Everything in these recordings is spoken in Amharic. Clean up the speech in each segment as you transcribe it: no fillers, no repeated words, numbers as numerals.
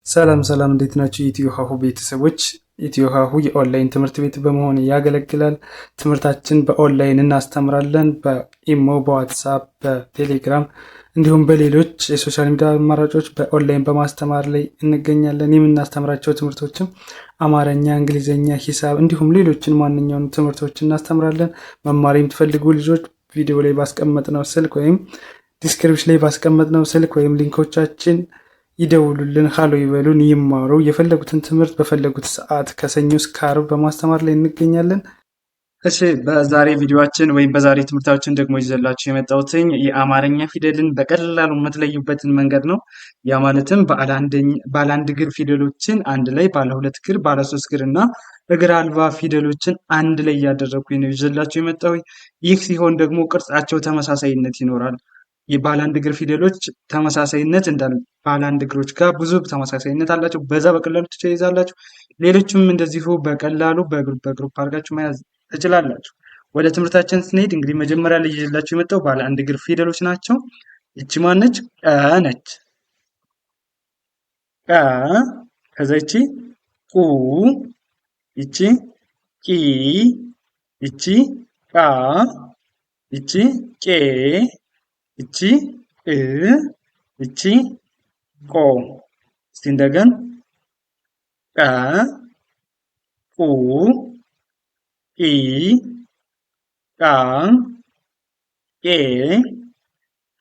ሰላም ሰላም እንዴት ናችሁ? የኢትዮ ሀሁ ቤተሰቦች። ኢትዮ ሀሁ የኦንላይን ትምህርት ቤት በመሆን ያገለግላል። ትምህርታችን በኦንላይን እናስተምራለን። በኢሞ፣ በዋትሳፕ፣ በቴሌግራም እንዲሁም በሌሎች የሶሻል ሚዲያ አማራጮች በኦንላይን በማስተማር ላይ እንገኛለን። የምናስተምራቸው ትምህርቶችም አማርኛ፣ እንግሊዝኛ፣ ሂሳብ እንዲሁም ሌሎችን ማንኛውም ትምህርቶች እናስተምራለን። መማር የምትፈልጉ ልጆች ቪዲዮ ላይ ባስቀመጥነው ስልክ ወይም ዲስክሪፕሽን ላይ ባስቀመጥነው ስልክ ወይም ሊንኮቻችን ይደውሉልን፣ ሀሎ ይበሉን፣ ይማሩ። የፈለጉትን ትምህርት በፈለጉት ሰዓት ከሰኞ እስከ ዓርብ በማስተማር ላይ እንገኛለን። እሺ በዛሬ ቪዲዮአችን ወይም በዛሬ ትምህርታችን ደግሞ ይዘላችሁ የመጣሁትኝ የአማርኛ ፊደልን በቀላሉ የምትለዩበትን መንገድ ነው። ያ ማለትም ባለ አንድ እግር ፊደሎችን አንድ ላይ፣ ባለ ሁለት እግር፣ ባለ ሶስት እግር እና እግር አልባ ፊደሎችን አንድ ላይ እያደረግኩኝ ነው ይዘላችሁ የመጣሁ። ይህ ሲሆን ደግሞ ቅርጻቸው ተመሳሳይነት ይኖራል። የባለ አንድ እግር ፊደሎች ተመሳሳይነት እንዳለ ባለ አንድ እግሮች ጋር ብዙ ተመሳሳይነት አላቸው። በዛ በቀላሉ ትይዛላችሁ። ሌሎችም እንደዚሁ በቀላሉ በግሩፕ አድርጋችሁ መያዝ ትችላላችሁ። ወደ ትምህርታችን ስንሄድ እንግዲህ መጀመሪያ ላይ ይዤላችሁ የመጣው ባለ አንድ እግር ፊደሎች ናቸው። ይቺ ማነች? ቀ ነች። ቀ። ከዛ ይቺ ቁ፣ ይቺ ቂ፣ ይቺ ቃ፣ ይቺ ቄ፣ ይቺ እ፣ ይቺ ቆ። እስቲ እንደገን ቀ፣ ቁ፣ ቂ፣ ቃ፣ ቄ፣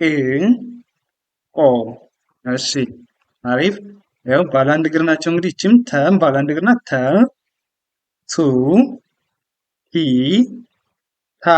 ቅ፣ ቆ። እሺ አሪፍ። ያው ባለ አንድ እግር ናቸው። እንግዲህ ይቺም ተም ባለ አንድ እግር ናት። ተ፣ ቱ፣ ቲ፣ ታ፣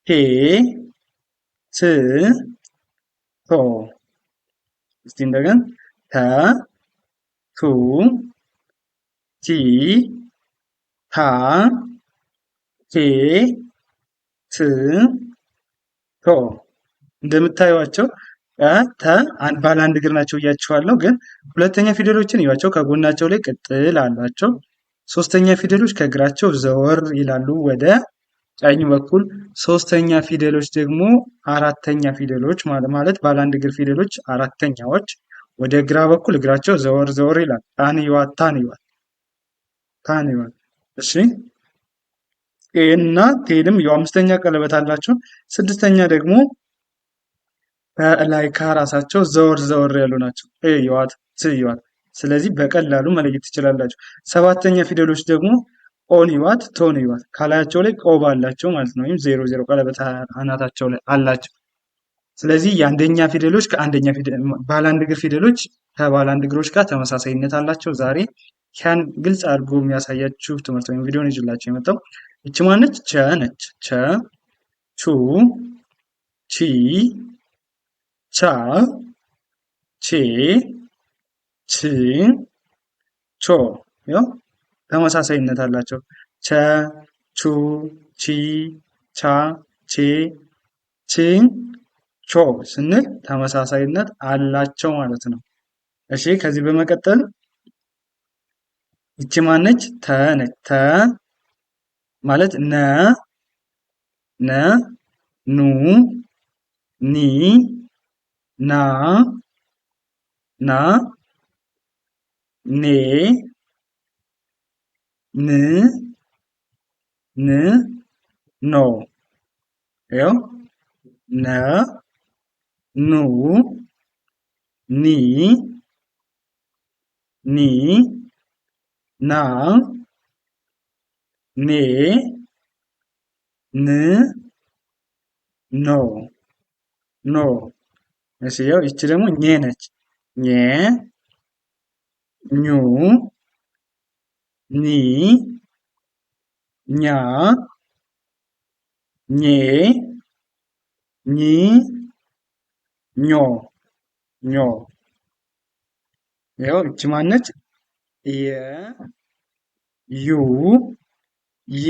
ቴ፣ ት፣ ቶ። እስቲ እንደገን ተ፣ ቱ፣ ቲ፣ ታ፣ ቴ፣ ት፣ ቶ። እንደምታዩዋቸው ተ ባለ አንድ እግር ናቸው እያችኋለሁ። ግን ሁለተኛ ፊደሎችን እዩዋቸው፣ ከጎናቸው ላይ ቅጥል አላቸው። ሶስተኛ ፊደሎች ከእግራቸው ዘወር ይላሉ ወደ ቀኝ በኩል። ሶስተኛ ፊደሎች ደግሞ አራተኛ ፊደሎች ማለት ባለ አንድ እግር ፊደሎች አራተኛዎች ወደ ግራ በኩል እግራቸው ዘወር ዘወር ይላል። ታን ይዋት፣ ታን ይዋት፣ ታን ይዋት። እሺ እና ቴልም ያው አምስተኛ ቀለበት አላቸው። ስድስተኛ ደግሞ ከላይ ከራሳቸው ዘወር ዘወር ያሉ ናቸው። ይዋት፣ ት ይዋት። ስለዚህ በቀላሉ መለየት ትችላላችሁ። ሰባተኛ ፊደሎች ደግሞ ኦን ይዋት፣ ቶን ይዋት። ካላያቸው ላይ ቆብ አላቸው ማለት ነው። ወይም ዜሮ ዜሮ ቀለበት አናታቸው ላይ አላቸው። ስለዚህ የአንደኛ ፊደሎች ከአንደኛ ፊደል ባለ አንድ እግር ፊደሎች ከባለ አንድ እግሮች ጋር ተመሳሳይነት አላቸው። ዛሬ ያን ግልጽ አድርጎ የሚያሳያችሁ ትምህርት ወይም ቪዲዮ ነው ይዤላችሁ የመጣው። እቺ ማነች? ቸ ነች። ቸ፣ ቹ፣ ቺ፣ ቻ፣ ቼ፣ ች፣ ቾ። ያው ተመሳሳይነት አላቸው። ቸ፣ ቹ፣ ቺ፣ ቻ፣ ቼ፣ ች፣ ቾ ስንል ተመሳሳይነት አላቸው ማለት ነው። እሺ ከዚህ በመቀጠል ይቺ ማነች? ተ ነች። ተ ማለት ነ፣ ነ፣ ኑ፣ ኒ፣ ና፣ ና፣ ኔ፣ ን፣ ን፣ ኖ። ይኸው ነ፣ ኑ፣ ኒ፣ ኒ፣ ና፣ ኔ፣ ን፣ ኖ፣ ኖ። እሺ ያው ይቺ ደግሞ ኘ ነች። ኘ፣ ኙ፣ ኒ፣ ኛ፣ ኜ፣ ኚ፣ ኞ፣ ኞ። ያው ይቺ ማነች? የ፣ ዩ፣ ይ፣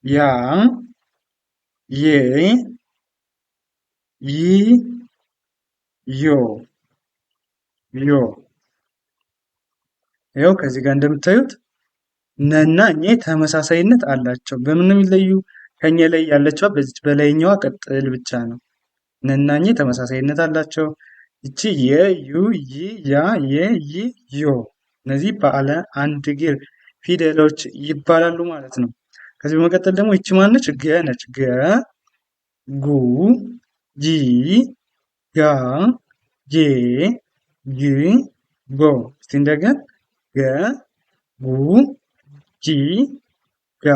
ያ፣ ዬ፣ ይ፣ ዮ፣ ዮ። ያው ከዚህ ጋር እንደምታዩት ነና እኘ ተመሳሳይነት አላቸው። በምን ነው የሚለዩ? ከኘ ላይ ያለችዋ በዚች በላይኛዋ ቅጥል ብቻ ነው። ነና እኘ ተመሳሳይነት አላቸው። ይቺ የ ዩ ይ ያ የ ይ ዮ እነዚህ ባለ አንድ እግር ፊደሎች ይባላሉ ማለት ነው። ከዚህ በመቀጠል ደግሞ ይቺ ማነች? ገ ነች። ገ ጉ ጂ ጋ ጄ ግ ጎ። እስቲ እንደገና ገ ጉ ጂ ጋ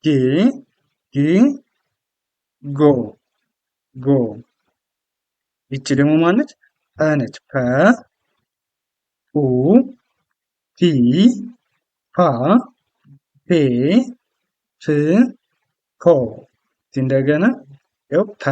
ጄ ግ ጎ ጎ። ይቺ ደግሞ ማነች? ፐ ነች። ፐ ፑ ፒ ፓ ፔ ፕ ፖ። እስቲ እንደገና ያው ፐ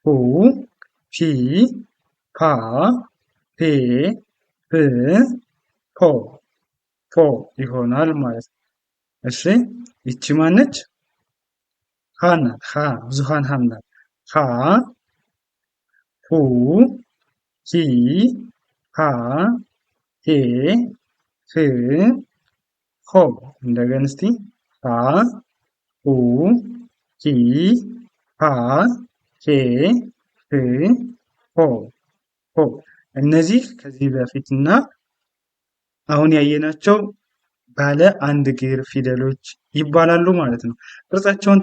ፑ ፒ ፓ ፔ ፕ ፖ ፖ ይሆናል ማለት ነው። እሺ ይቺ ማነች? ሀ ናት። ሀ ብዙሃን ሀ ናት። ሀ ሁ ሂ ሃ ሄ ህ ሆ። እንደገና እስቲ ሀ ሁ ሂ ሃ ሄ ህ ሆ ሆ። እነዚህ ከዚህ በፊትና አሁን ያየናቸው ባለ አንድ እግር ፊደሎች ይባላሉ ማለት ነው። ቅርጻቸውን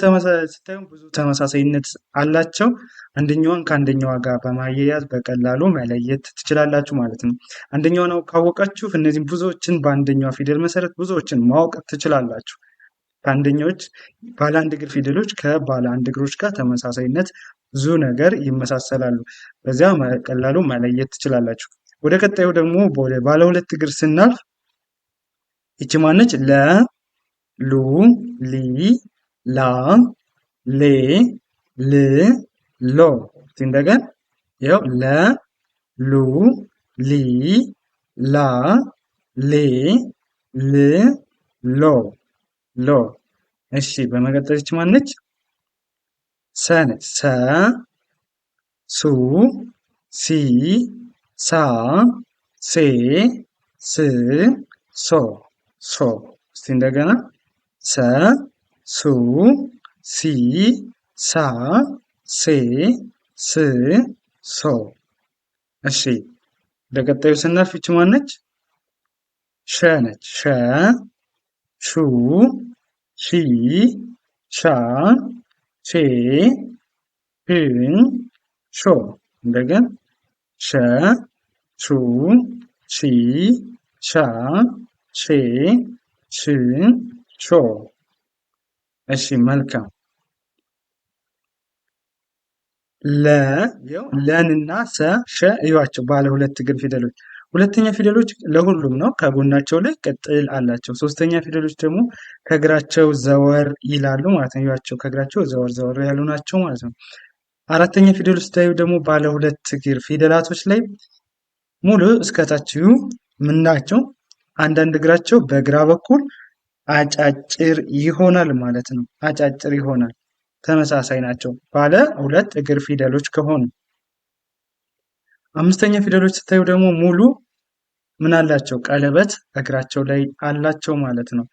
ስታዩ ብዙ ተመሳሳይነት አላቸው። አንደኛዋን ከአንደኛዋ ጋር በማያያዝ በቀላሉ መለየት ትችላላችሁ ማለት ነው። አንደኛውን ካወቃችሁ እነዚህም ብዙዎችን በአንደኛዋ ፊደል መሰረት ብዙዎችን ማወቅ ትችላላችሁ። ከአንደኛዎች ባለ አንድ እግር ፊደሎች ከባለ አንድ እግሮች ጋር ተመሳሳይነት ብዙ ነገር ይመሳሰላሉ። በዚያ ቀላሉ መለየት ትችላላችሁ። ወደ ቀጣዩ ደግሞ ወደ ባለ ሁለት እግር ስናልፍ ይቺ ማነች? ለ ሉ ሊ ላ ሌ ል ሎ። እስቲ እንደገና ያው ለ ሉ ሊ ላ ሌ ል ሎ ሎ። እሺ በመቀጠል ይቺ ማነች? ሰ ነች። ሰ ሱ ሲ ሳ ሴ ስ ሶ ሶ። እስቲ እንደገና ሰ ሱ ሲ ሳ ሴ ስ ሶ። እሺ ወደ ቀጣዩ ስናልፍ ይቺ ማነች? ሸ ነች። ሸ ሹ ሺ ሻ ሼ ሽ ሾ። እንደገና ሸ ሹ ሺ ሻ ሼ ሽ ሾ። እሺ መልካም። ለንና ሰ ሸ እዩዋቸው ባለ ሁለት እግር ፊደሎች። ሁለተኛ ፊደሎች ለሁሉም ነው፣ ከጎናቸው ላይ ቅጥል አላቸው። ሶስተኛ ፊደሎች ደግሞ ከእግራቸው ዘወር ይላሉ ማለት ነው። እዩዋቸው ከእግራቸው ዘወር ዘወር ያሉ ናቸው ማለት ነው። አራተኛ ፊደሎች ስታዩ ደግሞ ባለ ሁለት እግር ፊደላቶች ላይ ሙሉ እስከታች ምናቸው? አንዳንድ እግራቸው በግራ በኩል አጫጭር ይሆናል ማለት ነው። አጫጭር ይሆናል። ተመሳሳይ ናቸው ባለ ሁለት እግር ፊደሎች ከሆኑ። አምስተኛ ፊደሎች ስታዩ ደግሞ ሙሉ ምን አላቸው? ቀለበት እግራቸው ላይ አላቸው ማለት ነው።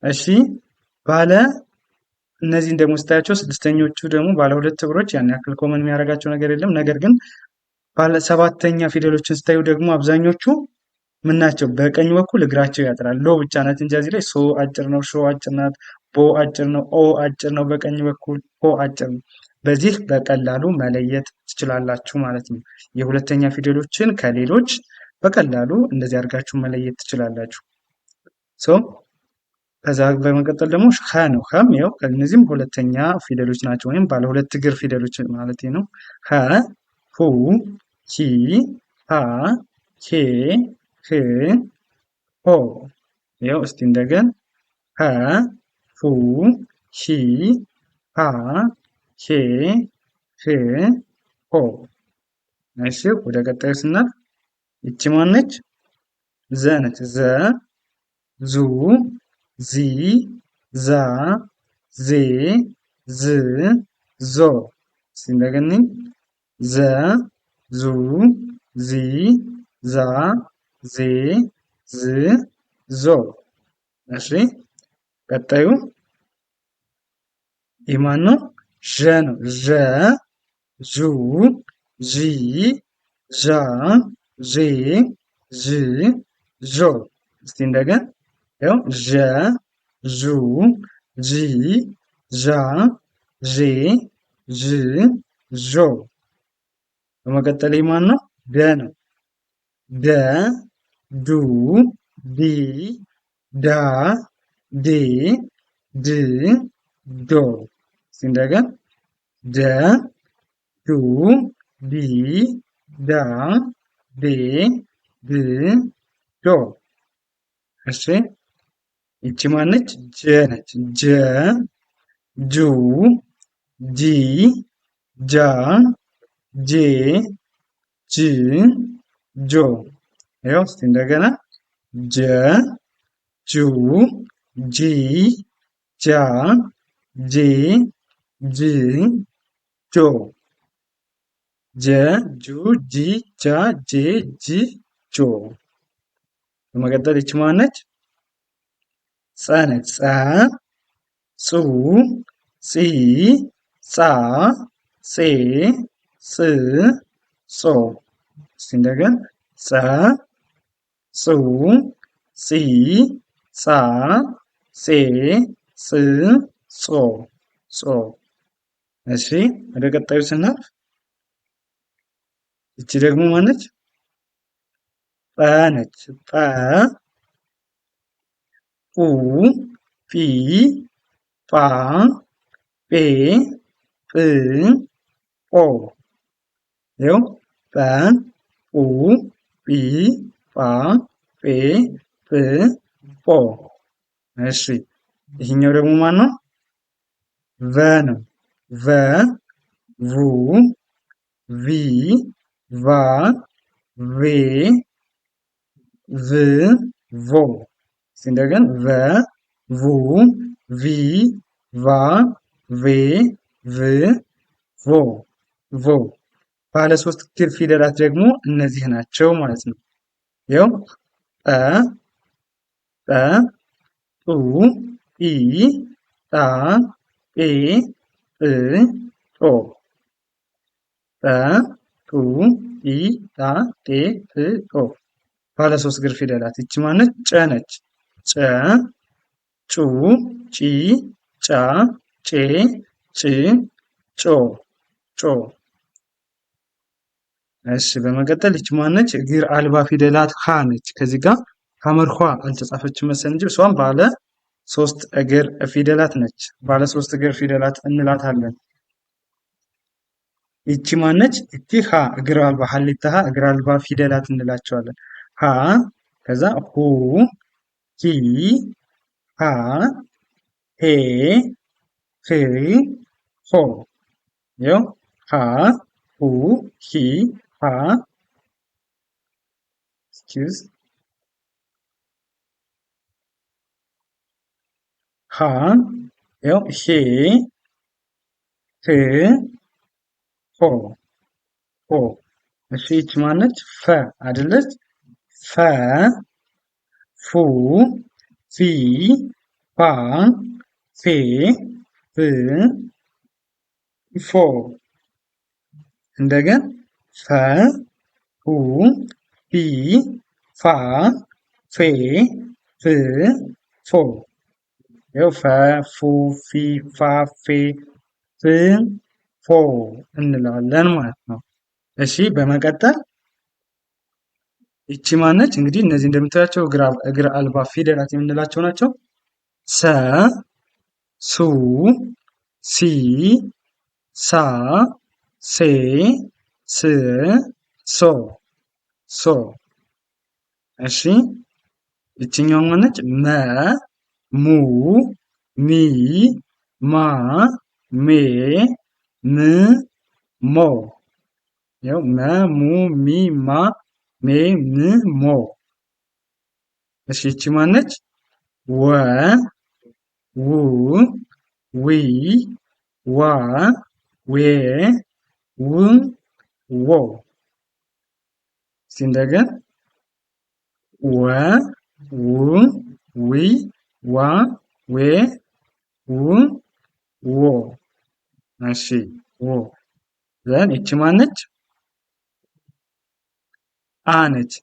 እሺ ባለ እነዚህን ደግሞ ስታያቸው ስድስተኞቹ ደግሞ ባለ ሁለት እግሮች ያን ያክል ኮመን የሚያደርጋቸው ነገር የለም። ነገር ግን ባለ ሰባተኛ ፊደሎችን ስታዩ ደግሞ አብዛኞቹ ምን ናቸው? በቀኝ በኩል እግራቸው ያጥራል። ሎ ብቻ ናት እንጂ እዚህ ላይ ሶ አጭር ነው፣ ሾ አጭር ናት፣ ቦ አጭር ነው፣ ኦ አጭር ነው። በቀኝ በኩል ሆ አጭር ነው። በዚህ በቀላሉ መለየት ትችላላችሁ ማለት ነው። የሁለተኛ ፊደሎችን ከሌሎች በቀላሉ እንደዚህ አድርጋችሁ መለየት ትችላላችሁ። ከዛ በመቀጠል ደግሞ ኸ ነው። ኸም ያው ከእነዚህም ሁለተኛ ፊደሎች ናቸው፣ ወይም ባለ ሁለት እግር ፊደሎች ማለት ነው። ኸ ሁ ሂ ሃ ሄ ህ ሆ። ያው እስቲ እንደገና ኸ ሁ ሂ ሃ ሄ ህ ሆ። እሺ ወደ ቀጣዩ ስናልፍ ይቺ ማነች? ዘ ነች። ዘ ዙ ዚ ዛ ዜ ዝ ዞ። እስቲ እንደገና ዘ ዙ ዚ ዛ ዜ ዝ ዞ። እሺ ቀጣዩ ይህ ማን ነው? ዠ ነው። ዠ ዡ ዢ ዣ ዤ ዥ ዦ። እስቲ እንደገና ያው ዠ ዡ ዢ ዣ ዤ ዥ ዦ። በመቀጠል ማን ነው? ደ ነው። ደ ዱ ዲ ዳ ዴ ድ ዶ። እስቲ እንደገና ደ ዱ ዲ ዳ ዴ ድ ዶ። እሺ ይቺ ማነች? ጀ ነች። ጀ ጁ ጂ ጃ ጄ ጅ ጆ። ይኸው እስቲ እንደገና ጀ ጁ ጂ ጃ ጄ ጅ ጆ። ጀ ጁ ጂ ጃ ጄ ጅ ጆ። በመቀጠል ይቺ ማነች? ጸ ነች። ጸ ጹ ጺ ጻ ጼ ጽ ጾ። እስቲ እንደገና ጸ ጹ ጺ ጻ ጼ ጽ ጾ ጾ። እሺ ወደ ቀጣዩ ስናልፍ ይቺ ደግሞ ማነች? ጠ ነች። ጠ ኡ ጲ ጳ ጴ ጵ ጶ። ይኸው ጠ ኡ ጲ ጳ ጴ ጵ ጶ። እሺ ይህኛው ደግሞ ማን ነው? ቨ ነው። ቨ ቡ ቪ ቫ ቬ ቭ ቮ። እስቲ እንደገና ቨ ቡ ቪ ቫ ቬ ቭ ቮ ቮ። ባለ ሶስት እግር ፊደላት ደግሞ እነዚህ ናቸው ማለት ነው። ይኸው ጠ ጠ ጡ ጲ ጣ ጴ ጵ ጦ። ጠ ጡ ጲ ጣ ጴ ጵ ጦ። ባለ ሶስት እግር ፊደላት ይቺ ማነች? ጨ ነች። ጨ ጩ ጪ ጫ ጬ ጭ ጮ ጮ። እሺ በመቀጠል ይቺ ማነች? እግር አልባ ፊደላት ሀ ነች። ከዚህ ጋር ሀመርኳ አልተጻፈችም መሰል እንጂ እሷም ባለ ሶስት እግር ፊደላት ነች። ባለ ሶስት እግር ፊደላት እንላታለን። ይቺ ማነች? ይቺ ሀ እግር አልባ ሀሌታ ሀ እግር አልባ ፊደላት እንላቸዋለን። ሀ ከዛ ሁ ሂ ሃ ሄ ህ ሆ። ይኸው ሀ ሁ ሂ ሃ ሃ ይኸው ሄ ህ ሆ ሆ። እሺ ይቺ ማነች? ፈ አይደለች? ፈ ፉ ፊ ፋ ፌ ፍ ፎ። እንደገና ፈ ፉ ፊ ፋ ፌ ፍ ፎ። ይኸው ፈ ፉ ፊ ፋ ፌ ፍ ፎ እንለዋለን ማለት ነው። እሺ በመቀጠል ይቺ ማነች? እንግዲህ እነዚህ እንደምታያቸው እግር አልባ ፊደላት የምንላቸው ናቸው። ሰ ሱ ሲ ሳ ሴ ስ ሶ ሶ። እሺ ይችኛው ማነች? መ ሙ ሚ ማ ሜ ም ሞ። ያው መ ሙ ሚ ማ ሜ ም ሞ። እሺ ይቺ ማነች? ወ ው ዊ ዋ ዌ ው ዎ። እስቲ እንደገና ወ ው ዊ ዋ ዌ ው ዎ። እሺ ዎ። ዘን ይቺ ማነች? አ ነች።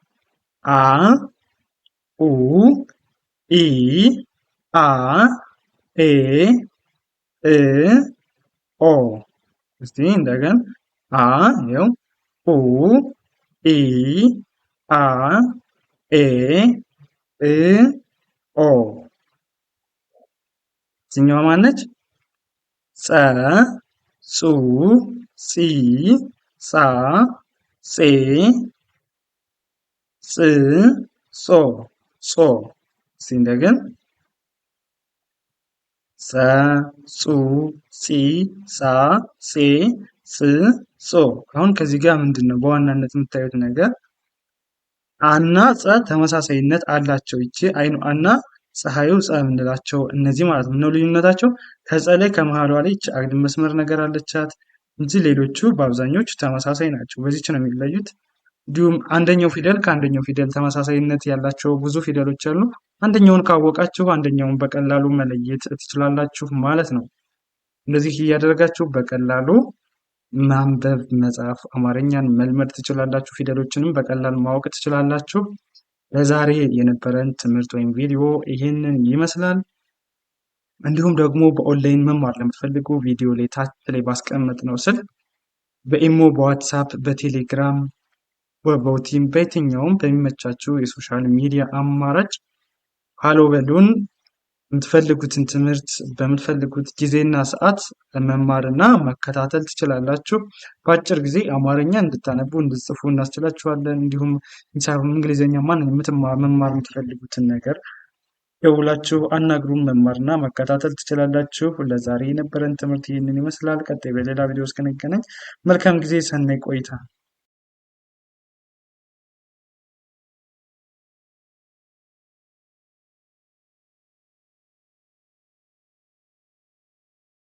አ ኡ ኢ አ ኤ እ ኦ። እስቲ እንደገን አ ይኸው ኡ ኢ አ ኤ እ ኦ። እዚህኛዋ ማነች? ጸ ጹ ጺ ጻ ጼ ጽ ጾ ጾ። እስቲ እንደገን ጸ ጹ ጺ ጻ ጼ ጽ ጾ። አሁን ከዚህ ጋር ምንድን ነው በዋናነት የምታዩት ነገር አና ጸ ተመሳሳይነት አላቸው። ይቺ አይኑ አና ፀሐዩ ጸ የምንላቸው እነዚህ ማለት ነው። ልዩነታቸው ከጸ ላይ ከመሃሏ ላይ ይቺ አግድም መስመር ነገር አለቻት እንጂ ሌሎቹ በአብዛኞቹ ተመሳሳይ ናቸው። በዚች ነው የሚለዩት። እንዲሁም አንደኛው ፊደል ከአንደኛው ፊደል ተመሳሳይነት ያላቸው ብዙ ፊደሎች አሉ። አንደኛውን ካወቃችሁ አንደኛውን በቀላሉ መለየት ትችላላችሁ ማለት ነው። እንደዚህ እያደረጋችሁ በቀላሉ ማንበብ መጻፍ አማርኛን መልመድ ትችላላችሁ። ፊደሎችንም በቀላሉ ማወቅ ትችላላችሁ። ለዛሬ የነበረን ትምህርት ወይም ቪዲዮ ይህንን ይመስላል። እንዲሁም ደግሞ በኦንላይን መማር ለምትፈልጉ ቪዲዮ ላይ ታች ላይ ባስቀመጥነው ስልክ በኢሞ፣ በዋትሳፕ፣ በቴሌግራም፣ በቦቲም በየትኛውም በሚመቻችሁ የሶሻል ሚዲያ አማራጭ ሃሎ በሉን። የምትፈልጉትን ትምህርት በምትፈልጉት ጊዜና ሰዓት መማርና መከታተል ትችላላችሁ። በአጭር ጊዜ አማርኛ እንድታነቡ እንድትጽፉ እናስችላችኋለን። እንዲሁም ሂሳብ፣ እንግሊዝኛ ማንኛውም መማር የምትፈልጉትን ነገር ደውላችሁ አናግሩን፣ መማርና መከታተል ትችላላችሁ። ለዛሬ የነበረን ትምህርት ይህንን ይመስላል። ቀጣይ በሌላ ቪዲዮ እስክንገናኝ መልካም ጊዜ፣ ሰናይ ቆይታ